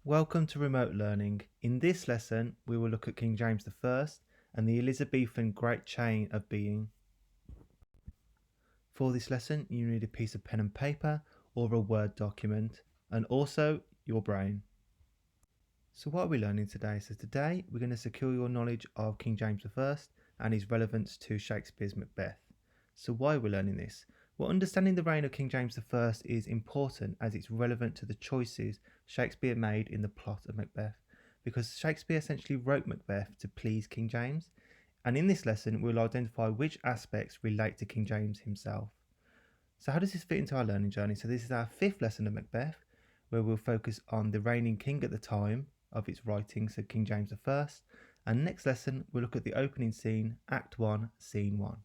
Welcome to Remote Learning. In this lesson, we will look at King James I and the Elizabethan Great Chain of Being. For this lesson, you need a piece of pen and paper or a Word document, and also your brain. So what are we learning today? So today, we're going to secure your knowledge of King James I and his relevance to Shakespeare's Macbeth. So why are we learning this? Well, understanding the reign of King James I is important as it's relevant to the choices Shakespeare made in the plot of Macbeth, because Shakespeare essentially wrote Macbeth to please King James, and in this lesson we'll identify which aspects relate to King James himself. So how does this fit into our learning journey? So this is our fifth lesson of Macbeth, where we'll focus on the reigning king at the time of its writing, so King James I, and next lesson we'll look at the opening scene, Act 1, Scene 1.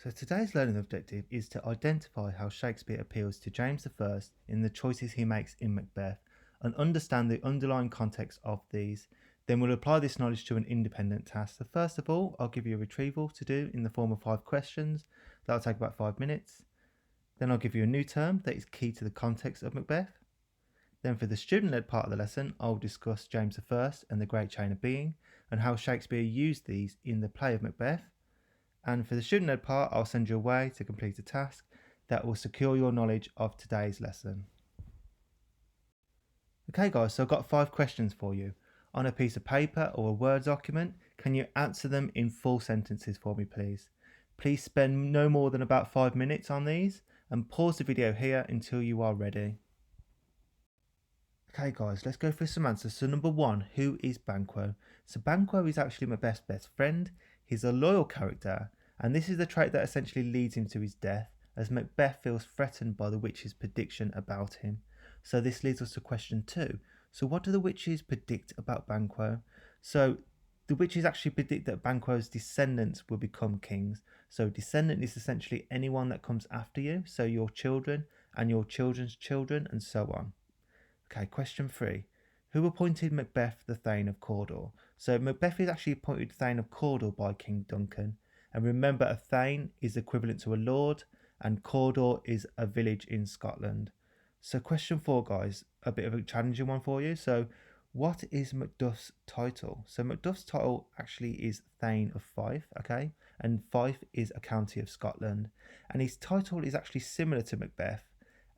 So today's learning objective is to identify how Shakespeare appeals to James I in the choices he makes in Macbeth and understand the underlying context of these. Then we'll apply this knowledge to an independent task. So first of all, I'll give you a retrieval to do in the form of 5 questions. That'll take about 5 minutes. Then I'll give you a new term that is key to the context of Macbeth. Then for the student-led part of the lesson, I'll discuss James I and the Great Chain of Being and how Shakespeare used these in the play of Macbeth. And for the student-led part, I'll send you away to complete a task that will secure your knowledge of today's lesson. Okay guys, so I've got 5 questions for you. On a piece of paper or a Word document, can you answer them in full sentences for me please? Please spend no more than about 5 minutes on these and pause the video here until you are ready. Okay guys, let's go through some answers. So number 1, who is Banquo? So Banquo is actually Macbeth's best friend. He's a loyal character, and this is the trait that essentially leads him to his death, as Macbeth feels threatened by the witch's prediction about him. So this leads us to question 2. So what do the witches predict about Banquo? So the witches actually predict that Banquo's descendants will become kings. So descendant is essentially anyone that comes after you, so your children and your children's children and so on. Okay, question 3. Who appointed Macbeth the Thane of Cawdor? So Macbeth is actually appointed Thane of Cawdor by King Duncan. And remember, a Thane is equivalent to a lord, and Cawdor is a village in Scotland. So question 4, guys, a bit of a challenging one for you. So what is Macduff's title? So Macduff's title actually is Thane of Fife, okay? And Fife is a county of Scotland. And his title is actually similar to Macbeth,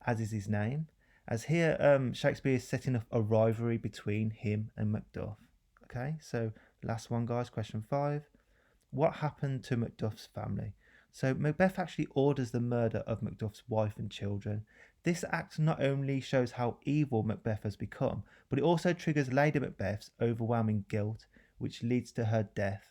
as is his name, as here Shakespeare is setting up a rivalry between him and Macduff. Okay, so last one guys, question 5. What happened to Macduff's family? So Macbeth actually orders the murder of Macduff's wife and children. This act not only shows how evil Macbeth has become, but it also triggers Lady Macbeth's overwhelming guilt, which leads to her death.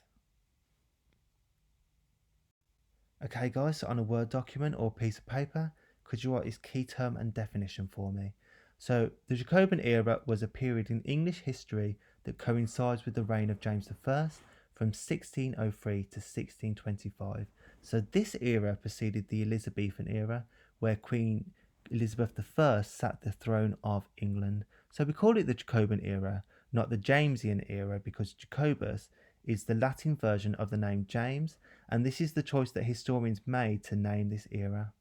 Okay guys, so on a Word document or piece of paper, could you write this key term and definition for me? So the Jacobean era was a period in English history that coincides with the reign of James I from 1603 to 1625. So this era preceded the Elizabethan era, where Queen Elizabeth I sat the throne of England. So we call it the Jacobean era, not the Jamesian era, because Jacobus is the Latin version of the name James, and this is the choice that historians made to name this era.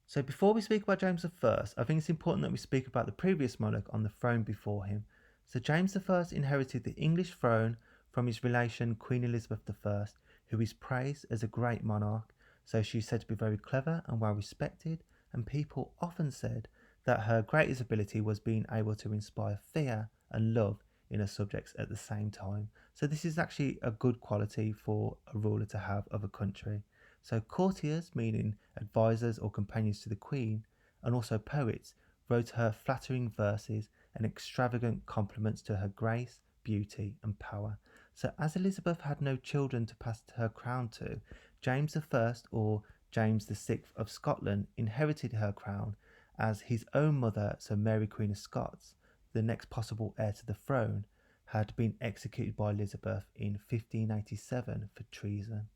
So before we speak about James I, I think it's important that we speak about the previous monarch on the throne before him. So James I inherited the English throne from his relation Queen Elizabeth I, who is praised as a great monarch. So she's said to be very clever and well respected, and people often said that her greatest ability was being able to inspire fear and love in her subjects at the same time. So this is actually a good quality for a ruler to have of a country. So courtiers, meaning advisors or companions to the queen, and also poets, wrote her flattering verses and extravagant compliments to her grace, beauty, and power. So as Elizabeth had no children to pass her crown to, James I, or James VI of Scotland, inherited her crown as his own mother, so Mary Queen of Scots, the next possible heir to the throne, had been executed by Elizabeth in 1587 for treason.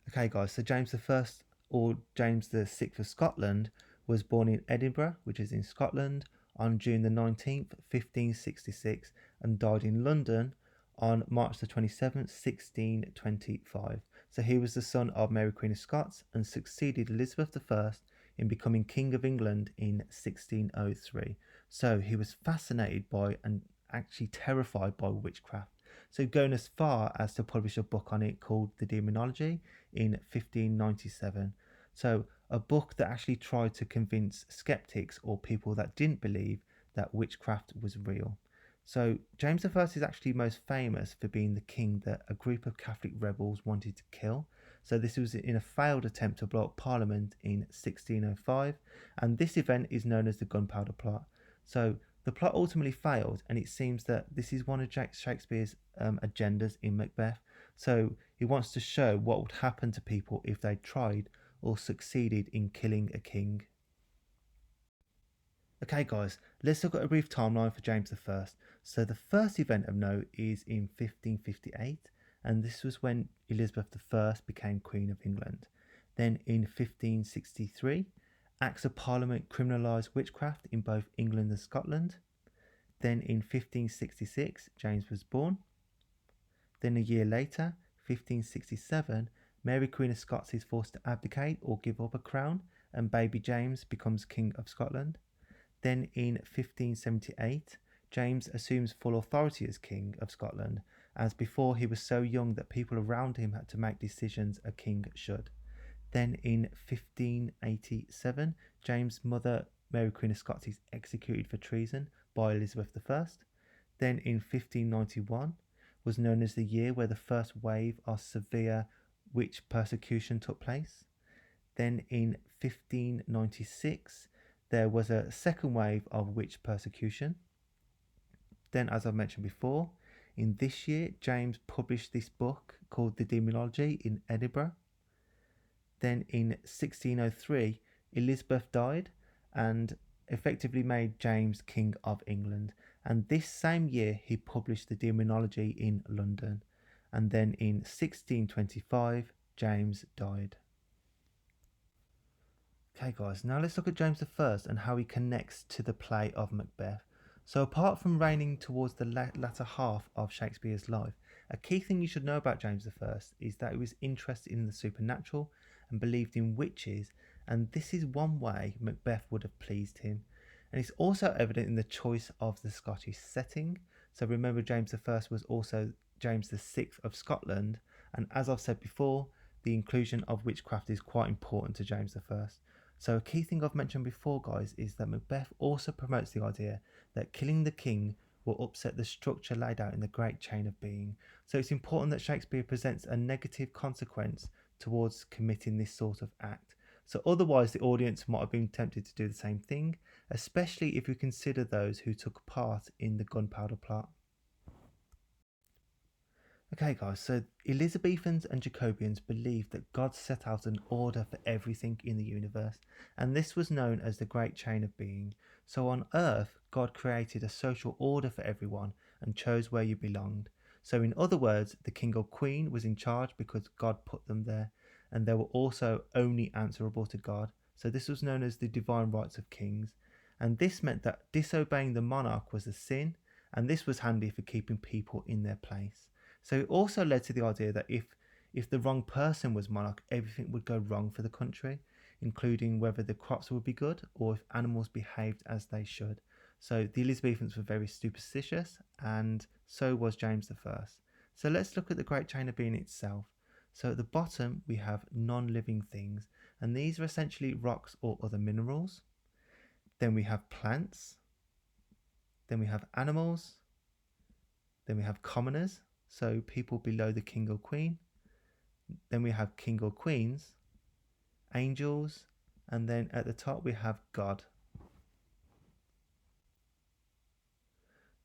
Okay guys, so James I, or James VI of Scotland, was born in Edinburgh, which is in Scotland, on June the 19th, 1566, and died in London on March the 27th, 1625. So he was the son of Mary Queen of Scots and succeeded Elizabeth I in becoming King of England in 1603. So he was fascinated by and actually terrified by witchcraft. So going as far as to publish a book on it called The Demonology in 1597. So a book that actually tried to convince skeptics or people that didn't believe that witchcraft was real. So James I is actually most famous for being the king that a group of Catholic rebels wanted to kill. So this was in a failed attempt to blow up Parliament in 1605, and this event is known as the Gunpowder Plot. So the plot ultimately failed, and it seems that this is one of Shakespeare's agendas in Macbeth. So he wants to show what would happen to people if they tried or succeeded in killing a king. Okay guys, let's look at a brief timeline for James I. So the first event of note is in 1558, and this was when Elizabeth I became Queen of England. Then in 1563, Acts of Parliament criminalised witchcraft in both England and Scotland. Then in 1566, James was born. Then a year later, 1567, Mary Queen of Scots is forced to abdicate or give up a crown, and baby James becomes King of Scotland. Then in 1578, James assumes full authority as King of Scotland, as before he was so young that people around him had to make decisions a king should. Then in 1587, James' mother, Mary Queen of Scots, is executed for treason by Elizabeth I. Then in 1591 was known as the year where the first wave of severe witch persecution took place. Then in 1596, there was a second wave of witch persecution. Then, as I mentioned before, in this year, James published this book called The Demonology in Edinburgh. Then in 1603, Elizabeth died and effectively made James King of England. And this same year, he published The Demonology in London. And then in 1625, James died. Okay guys, now let's look at James I and how he connects to the play of Macbeth. So apart from reigning towards the latter half of Shakespeare's life, a key thing you should know about James I is that he was interested in the supernatural and believed in witches, and this is one way Macbeth would have pleased him. And it's also evident in the choice of the Scottish setting. So remember, James I was also James VI of Scotland, and as I've said before, the inclusion of witchcraft is quite important to James I. So a key thing I've mentioned before, guys, is that Macbeth also promotes the idea that killing the king will upset the structure laid out in the great chain of being. So it's important that Shakespeare presents a negative consequence towards committing this sort of act. So otherwise the audience might have been tempted to do the same thing, especially if you consider those who took part in the Gunpowder Plot. Okay guys, so Elizabethans and Jacobians believed that God set out an order for everything in the universe, and this was known as the Great Chain of Being. So on Earth, God created a social order for everyone and chose where you belonged. So in other words, the king or queen was in charge because God put them there, and they were also only answerable to God. So this was known as the divine rights of kings, and this meant that disobeying the monarch was a sin, and this was handy for keeping people in their place. So it also led to the idea that if the wrong person was monarch, everything would go wrong for the country, including whether the crops would be good or if animals behaved as they should. So the Elizabethans were very superstitious, and so was James I. So let's look at the Great Chain of Being itself. So at the bottom we have non-living things, and these are essentially rocks or other minerals. Then we have plants. Then we have animals. Then we have commoners, so people below the king or queen. Then we have king or queens, angels, and then at the top we have God.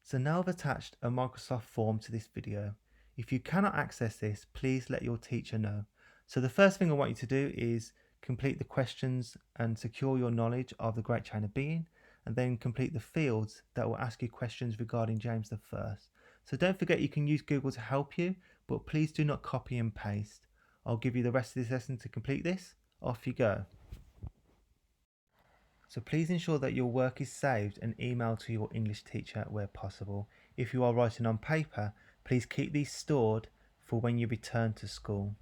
So now I've attached a Microsoft form to this video. If you cannot access this, please let your teacher know. So the first thing I want you to do is complete the questions and secure your knowledge of the Great Chain of Being, and then complete the fields that will ask you questions regarding James I. So don't forget you can use Google to help you, but please do not copy and paste. I'll give you the rest of this lesson to complete this. Off you go. So please ensure that your work is saved and emailed to your English teacher where possible. If you are writing on paper, please keep these stored for when you return to school.